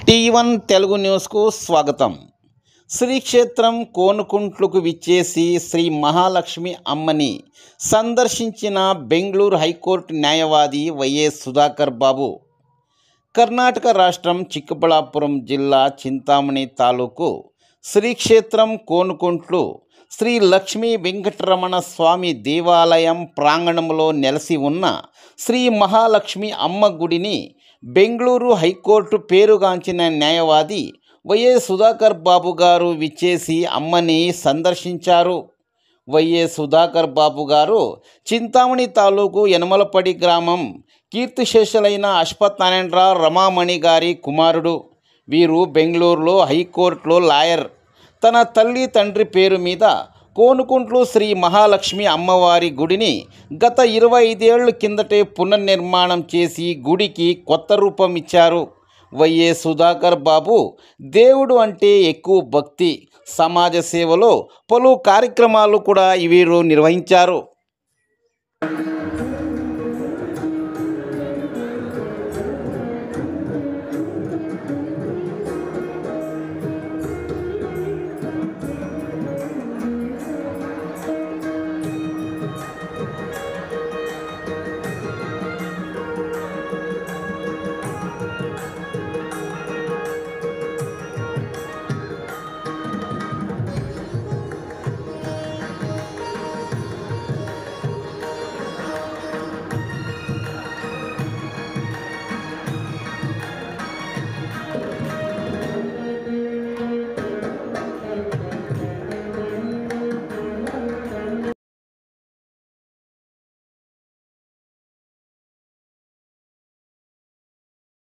టీ1 తెలుగు న్యూస్కు స్వాగతం. శ్రీక్షేత్రం కోనుకుంట్లకు విచ్చేసి శ్రీ మహాలక్ష్మి అమ్మని సందర్శించిన బెంగళూరు హైకోర్టు న్యాయవాది వైఎస్ సుధాకర్ బాబు. కర్ణాటక రాష్ట్రం చిక్కబళ్ళాపురం జిల్లా చింతామణి తాలూకు శ్రీక్షేత్రం కోనుకుంట్లు శ్రీ లక్ష్మీ వెంకటరమణ స్వామి దేవాలయం ప్రాంగణంలో నెలసి ఉన్న శ్రీ మహాలక్ష్మి అమ్మ గుడిని బెంగళూరు హైకోర్టు పేరుగాంచిన న్యాయవాది వైఎస్ సుధాకర్ బాబు గారు విచ్చేసి అమ్మని సందర్శించారు. వైఎస్ సుధాకర్ బాబు గారు చింతామణి తాలూకు యనమలపడి గ్రామం కీర్తిశేషులైన అశ్వత్థనారాయణరావు రమామణి గారి కుమారుడు. వీరు బెంగళూరులో హైకోర్టులో లాయర్. తన తల్లి తండ్రి పేరు మీద కోనుకుంట్లు శ్రీ మహాలక్ష్మి అమ్మవారి గుడిని గత 25 ఏళ్ల కిందటే పునర్నిర్మాణం చేసి గుడికి కొత్త రూపం ఇచ్చారు. వైఎస్ సుధాకర్ బాబు దేవుడు అంటే ఎక్కువ భక్తి, సమాజ సేవలో పలు కార్యక్రమాలు కూడా వీరు నిర్వహించారు.